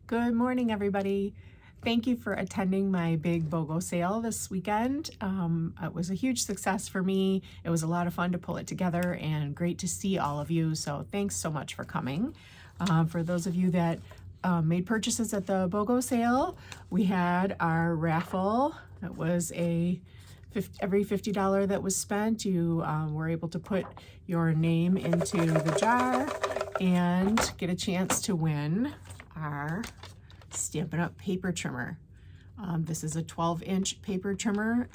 Good morning, everybody. Thank you for attending my big BOGO sale this weekend. It was a huge success for me. It was a lot of fun to pull it together and great to see all of you. So thanks so much for coming. For those of you that made purchases at the BOGO sale, we had our raffle. It was every $50 that was spent, you were able to put your name into the jar and get a chance to win our Stampin' Up paper trimmer. This is a 12-inch paper trimmer.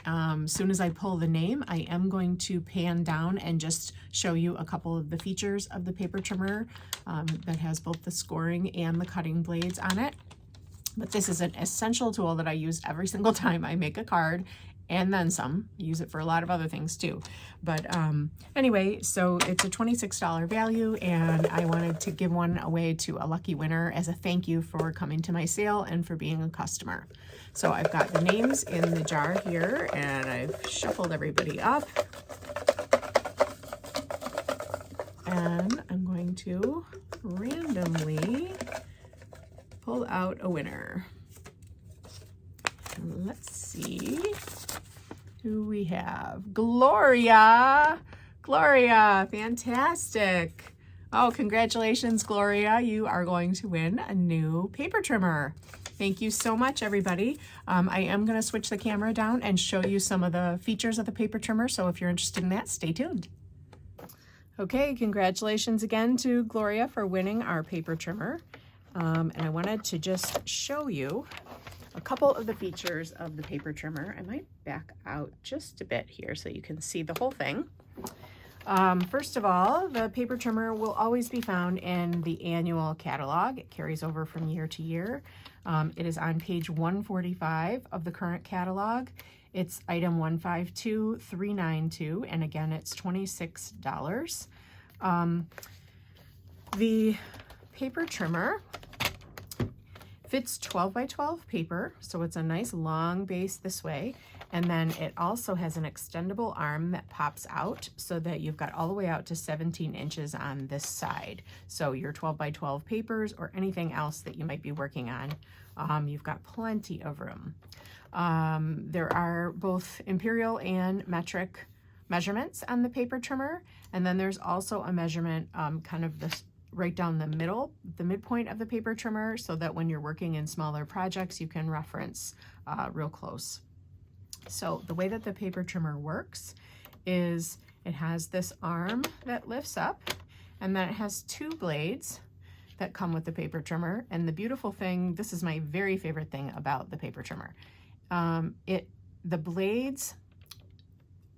Soon as I pull the name, I am going to pan down and just show you a couple of the features of the paper trimmer that has both the scoring and the cutting blades on it. But this is an essential tool that I use every single time I make a card, and then some. I use it for a lot of other things too. But anyway, so it's a $26 value, and I wanted to give one away to a lucky winner as a thank you for coming to my sale and for being a customer. So I've got the names in the jar here, and I've shuffled everybody up. And I'm going to randomly pull out a winner. And let's see who we have. Gloria! Gloria, fantastic. Oh, congratulations, Gloria. You are going to win a new paper trimmer. Thank you so much, everybody. I am going to switch the camera down and show you some of the features of the paper trimmer. So if you're interested in that, stay tuned. Okay, congratulations again to Gloria for winning our paper trimmer. And I wanted to just show you a couple of the features of the paper trimmer. I might back out just a bit here so you can see the whole thing. First of all, the paper trimmer will always be found in the annual catalog. It carries over from year to year. It is on page 145 of the current catalog. It's item 152392, and again, it's $26. The paper trimmer fits 12 by 12 paper, so it's a nice long base this way, and then it also has an extendable arm that pops out so that you've got all the way out to 17 inches on this side. So your 12 by 12 papers or anything else that you might be working on, you've got plenty of room. There are both imperial and metric measurements on the paper trimmer, and then there's also a measurement kind of this right down the middle, the midpoint of the paper trimmer, so that when you're working in smaller projects, you can reference real close. So the way that the paper trimmer works is it has this arm that lifts up, and then it has two blades that come with the paper trimmer. And the beautiful thing, this is my very favorite thing about the paper trimmer, the blades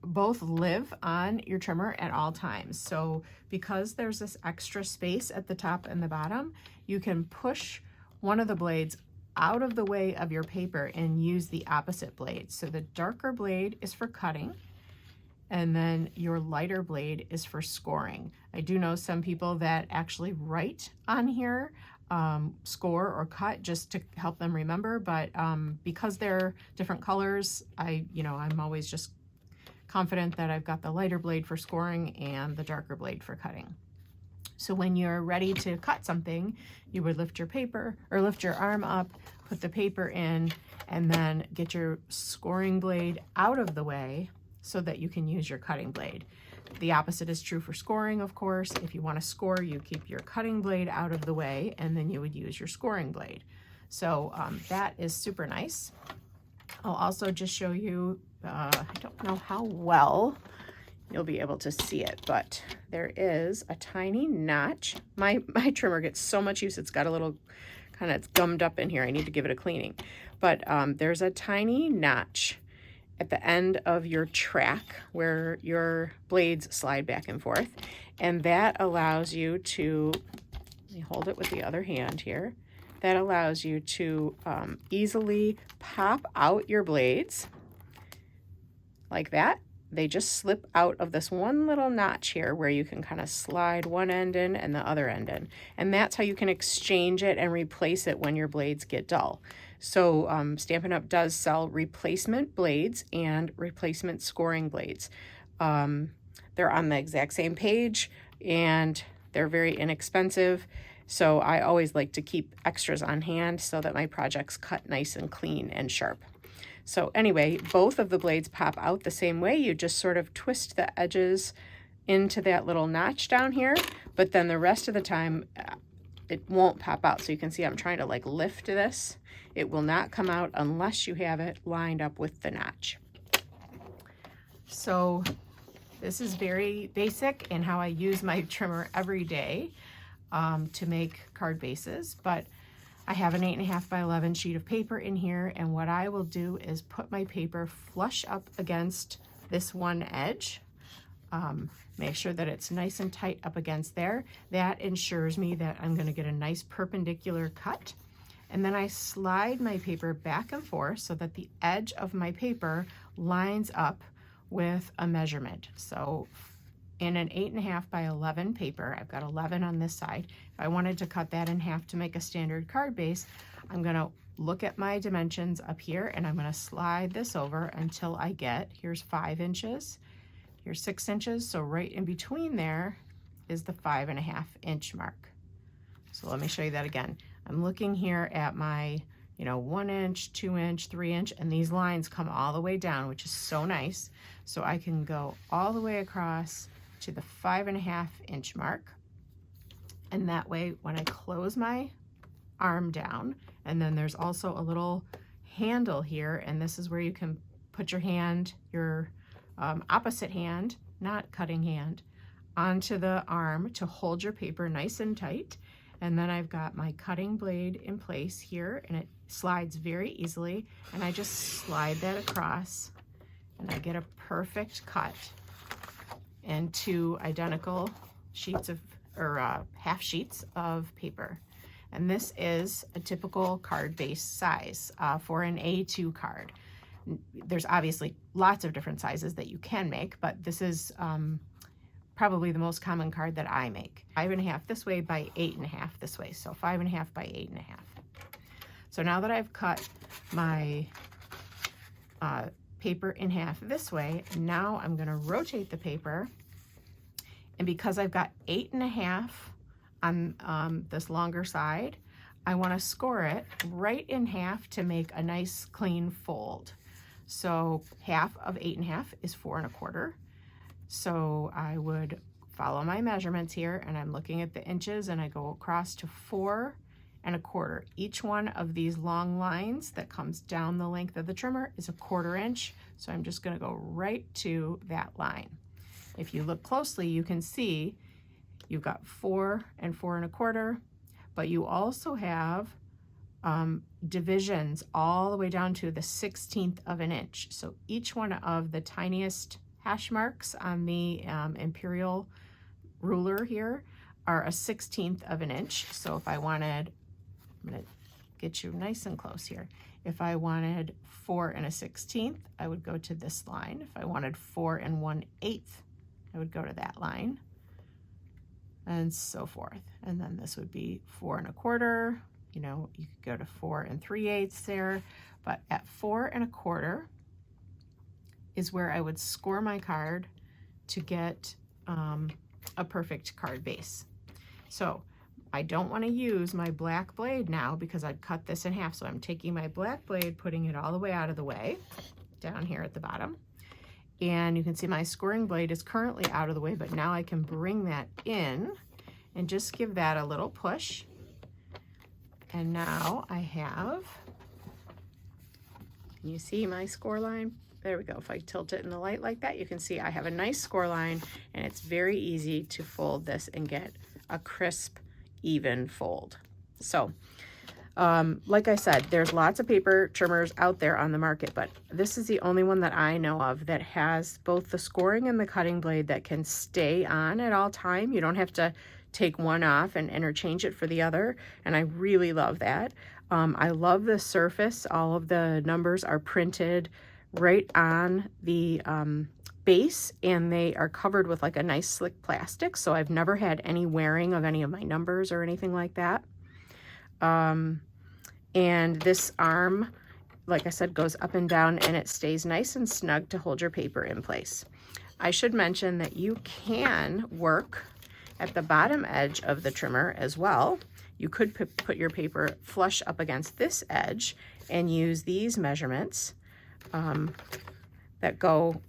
both live on your trimmer at all times. So because there's this extra space at the top and the bottom, you can push one of the blades out of the way of your paper and use the opposite blade. So the darker blade is for cutting, and then your lighter blade is for scoring. I do know some people that actually write on here, score or cut, just to help them remember, but because they're different colors, I'm always just confident that I've got the lighter blade for scoring and the darker blade for cutting. So when you're ready to cut something, you would lift your paper or lift your arm up, put the paper in, and then get your scoring blade out of the way so that you can use your cutting blade. The opposite is true for scoring, of course. If you want to score, you keep your cutting blade out of the way, and then you would use your scoring blade. So that is super nice. I'll also just show you, I don't know how well you'll be able to see it, but there is a tiny notch. My trimmer gets so much use, it's got a little kind of gummed up in here. I need to give it a cleaning. But there's a tiny notch at the end of your track where your blades slide back and forth, and that allows you to, let me hold it with the other hand here, that allows you to easily pop out your blades like that. They just slip out of this one little notch here where you can kind of slide one end in and the other end in. And that's how you can exchange it and replace it when your blades get dull. So Stampin' Up! Does sell replacement blades and replacement scoring blades. They're on the exact same page, and they're very inexpensive. So I always like to keep extras on hand so that my projects cut nice and clean and sharp. So anyway, both of the blades pop out the same way. You just sort of twist the edges into that little notch down here, but then the rest of the time it won't pop out. So you can see I'm trying to like lift this. It will not come out unless you have it lined up with the notch. So this is very basic in how I use my trimmer every day to make card bases, but I have an 8.5 by 11 sheet of paper in here, and what I will do is put my paper flush up against this one edge. Make sure that it's nice and tight up against there. That ensures me that I'm going to get a nice perpendicular cut. And then I slide my paper back and forth so that the edge of my paper lines up with a measurement. So in an 8.5 by 11 paper, I've got 11 on this side. If I wanted to cut that in half to make a standard card base, I'm gonna look at my dimensions up here and I'm gonna slide this over until I get, here's 5 inches, here's 6 inches. So right in between there is the 5.5 inch mark. So let me show you that again. I'm looking here at my, 1 inch, 2 inch, 3 inch, and these lines come all the way down, which is so nice. So I can go all the way across to the 5.5 inch mark. And that way, when I close my arm down, and then there's also a little handle here, and this is where you can put your hand, your opposite hand, not cutting hand, onto the arm to hold your paper nice and tight. And then I've got my cutting blade in place here, and it slides very easily, and I just slide that across and I get a perfect cut and 2 identical sheets of, or half sheets of paper. And this is a typical card base size for an A2 card. There's obviously lots of different sizes that you can make, but this is probably the most common card that I make. 5.5 this way by 8.5 this way. So 5.5 by 8.5. So now that I've cut my paper in half this way, now I'm gonna rotate the paper. And because I've got 8.5 on this longer side, I wanna score it right in half to make a nice clean fold. So half of 8.5 is 4 1/4. So I would follow my measurements here, and I'm looking at the inches, and I go across to 4 1/4. Each one of these long lines that comes down the length of the trimmer is 1/4 inch. So I'm just gonna go right to that line. If you look closely, you can see you've got 4 and 4 1/4, but you also have divisions all the way down to the 1/16 of an inch. So each one of the tiniest hash marks on the imperial ruler here are a 1/16 of an inch. So if I wanted, I'm gonna get you nice and close here. If I wanted 4 1/16, I would go to this line. If I wanted 4 1/8, I would go to that line, and so forth. And then this would be 4 1/4. You could go to 4 3/8 there, but at 4 1/4 is where I would score my card to get a perfect card base. So I don't want to use my black blade now because I'd cut this in half. So I'm taking my black blade, putting it all the way out of the way down here at the bottom. And you can see my scoring blade is currently out of the way, but now I can bring that in and just give that a little push. And now I have, can you see my score line? There we go. If I tilt it in the light like that, you can see I have a nice score line, and it's very easy to fold this and get a crisp, even fold. So, like I said, there's lots of paper trimmers out there on the market, but this is the only one that I know of that has both the scoring and the cutting blade that can stay on at all time. You don't have to take one off and interchange it for the other, and I really love that. I love the surface. All of the numbers are printed right on the base, and they are covered with like a nice slick plastic, so I've never had any wearing of any of my numbers or anything like that. And this arm, like I said, goes up and down, and it stays nice and snug to hold your paper in place. I should mention that you can work At the bottom edge of the trimmer as well, you could put your paper flush up against this edge and use these measurements that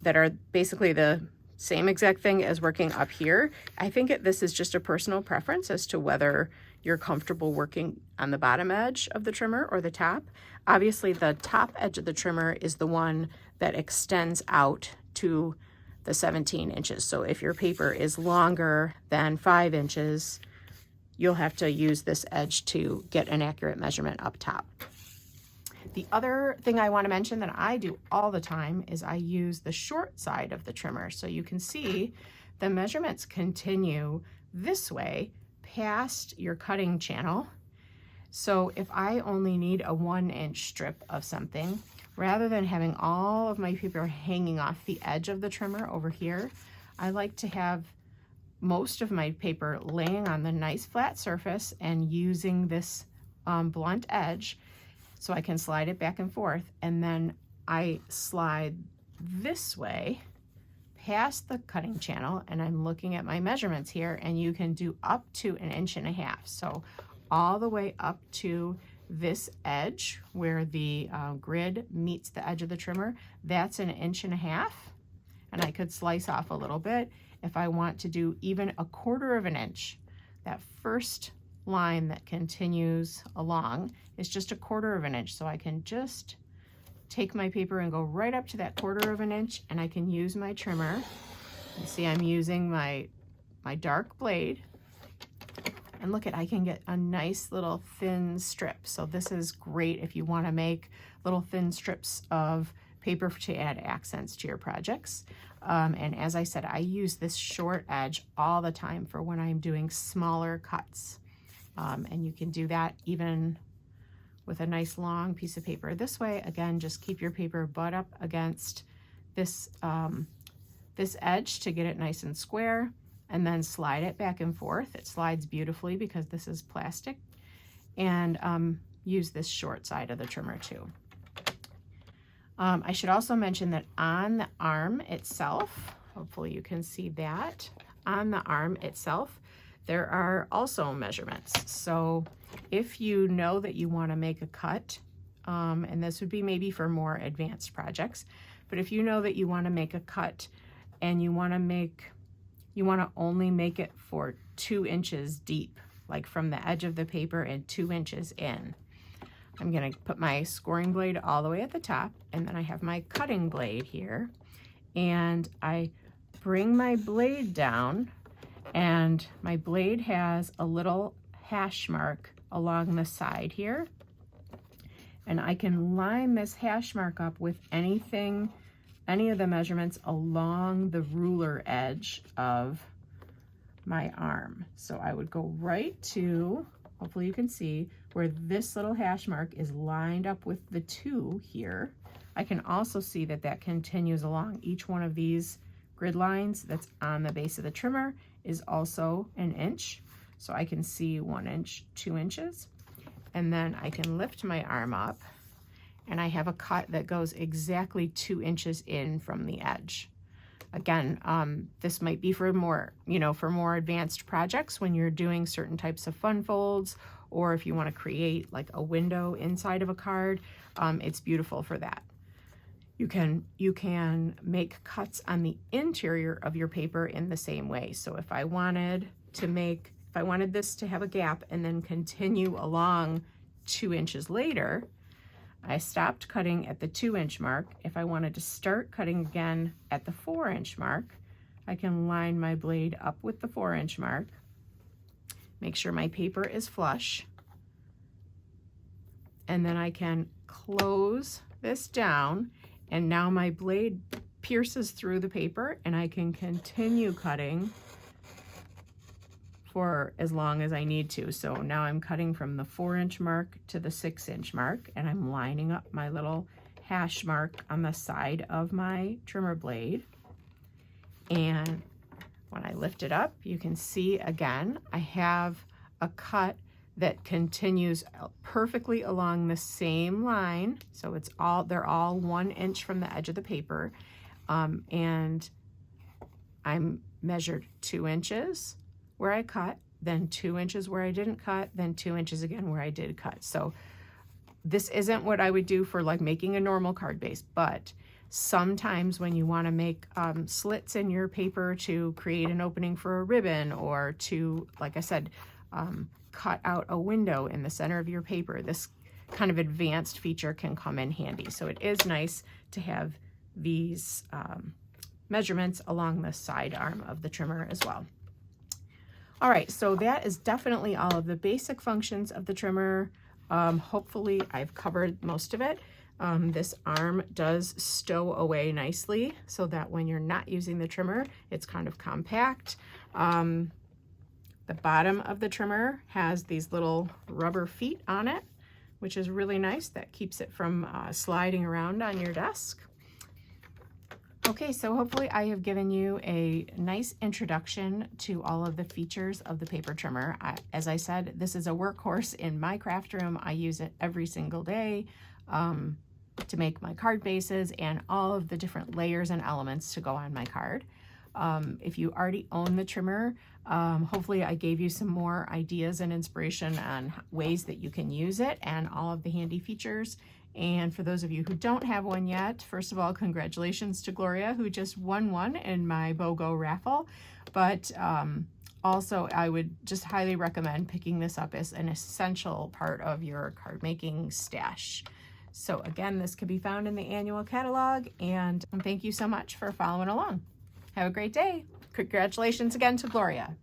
are basically the same exact thing as working up here. I think this is just a personal preference as to whether you're comfortable working on the bottom edge of the trimmer or the top. Obviously, the top edge of the trimmer is the one that extends out to the 17 inches. So if your paper is longer than 5 inches, you'll have to use this edge to get an accurate measurement up top. The other thing I want to mention that I do all the time is I use the short side of the trimmer. So you can see the measurements continue this way past your cutting channel. So if I only need a 1-inch strip of something, rather than having all of my paper hanging off the edge of the trimmer over here, I like to have most of my paper laying on the nice flat surface and using this blunt edge so I can slide it back and forth. And then I slide this way past the cutting channel, and I'm looking at my measurements here, and you can do up to 1.5 inches. So all the way up to this edge where the grid meets the edge of the trimmer, that's 1.5 inches. And I could slice off a little bit if I want to do even 1/4 inch. That first line that continues along is just 1/4 inch. So I can just take my paper and go right up to that 1/4 inch, and I can use my trimmer. You see I'm using my dark blade. And look I can get a nice little thin strip. So this is great if you want to make little thin strips of paper to add accents to your projects. And as I said, I use this short edge all the time for when I'm doing smaller cuts. And you can do that even with a nice long piece of paper. This way, again, just keep your paper butt up against this, this edge to get it nice and square, and then slide it back and forth. It slides beautifully because this is plastic. And use this short side of the trimmer too. I should also mention that on the arm itself, hopefully you can see that, on the arm itself, there are also measurements. So if you know that you want to make a cut, and this would be maybe for more advanced projects, but if you know that you want to make a cut and you want to only make it for 2 inches deep, like from the edge of the paper and 2 inches in, I'm going to put my scoring blade all the way at the top, and then I have my cutting blade here, and I bring my blade down, and my blade has a little hash mark along the side here, and I can line this hash mark up with any of the measurements along the ruler edge of my arm. So I would go right to, hopefully you can see, where this little hash mark is lined up with the 2 here. I can also see that that continues along each one of these grid lines that's on the base of the trimmer is also 1 inch. So I can see 1 inch, 2 inches. And then I can lift my arm up, and I have a cut that goes exactly 2 inches in from the edge. Again, this might be for more, for more advanced projects when you're doing certain types of fun folds, or if you want to create like a window inside of a card, it's beautiful for that. You can make cuts on the interior of your paper in the same way. So if I wanted this to have a gap and then continue along 2 inches later, I stopped cutting at the 2 inch mark. If I wanted to start cutting again at the 4 inch mark, I can line my blade up with the 4 inch mark, make sure my paper is flush, and then I can close this down, and now my blade pierces through the paper, and I can continue cutting for as long as I need to. So now I'm cutting from the 4 inch mark to the 6 inch mark, and I'm lining up my little hash mark on the side of my trimmer blade. And when I lift it up, you can see again, I have a cut that continues perfectly along the same line. So they're all 1 inch from the edge of the paper. And I'm measured 2 inches, where I cut, then 2 inches where I didn't cut, then 2 inches again where I did cut. So this isn't what I would do for like making a normal card base, but sometimes when you want to make slits in your paper to create an opening for a ribbon, or to, like I said, cut out a window in the center of your paper, this kind of advanced feature can come in handy. So it is nice to have these measurements along the side arm of the trimmer as well. All right, so that is definitely all of the basic functions of the trimmer. Hopefully I've covered most of it. This arm does stow away nicely so that when you're not using the trimmer, it's kind of compact. The bottom of the trimmer has these little rubber feet on it, which is really nice. That keeps it from sliding around on your desk. Okay, so hopefully I have given you a nice introduction to all of the features of the paper trimmer. As I said, this is a workhorse in my craft room. I use it every single day to make my card bases and all of the different layers and elements to go on my card. If you already own the trimmer, hopefully I gave you some more ideas and inspiration on ways that you can use it and all of the handy features. And for those of you who don't have one yet, first of all, congratulations to Gloria, who just won one in my BOGO raffle. But also, I would just highly recommend picking this up as an essential part of your card making stash. So again, this can be found in the annual catalog, and thank you so much for following along. Have a great day. Congratulations again to Gloria.